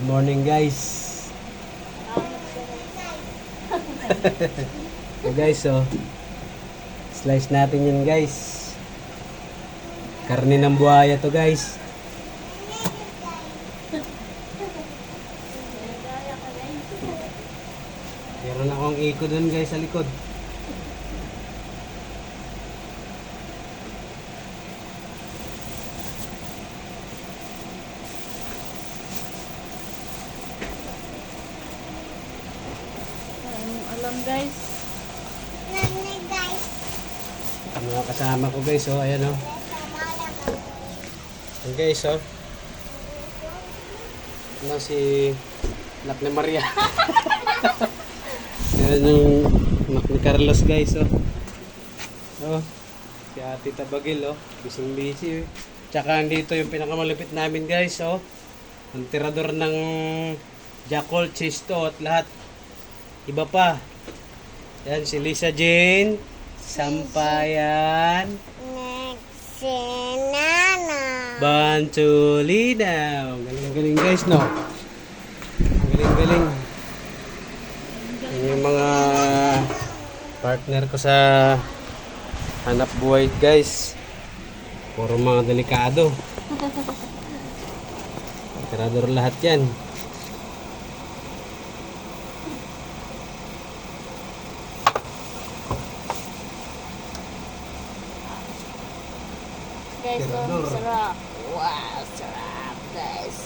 Morning guys. So guys, slice natin yan guys. Karne ng buhaya to guys. Meron akong iko dun guys sa likod. Alam guys. Mga kasama ko guys, ayan Ayan guys, ano si anak ni Maria. Ayan yung anak ni Carlos guys, si Ate Tabagil, bising busy. Tsaka andito yung pinakamalupit namin guys, ang tirador ng Jackal, Chesto at lahat. Iba pa. Yan si Lisa Jane, Sampayan, Bantulina. Galing-galing guys, no? Galing-galing. Yan yung mga partner ko sa hanap buhay guys. Puro mga delikado. Tirador lahat yan. Guys, sarap. Wow, sarap guys.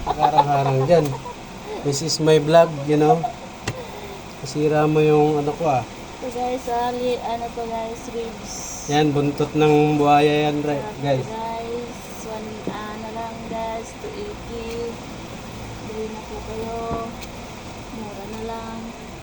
Harang-harang dyan. This is my vlog, Kasira mo yung ano ko So guys, ano to guys, ribs. Yan, buntot ng buhaya yan guys. Guys, ano lang guys, 280. Bili na po kayo. Mura na lang.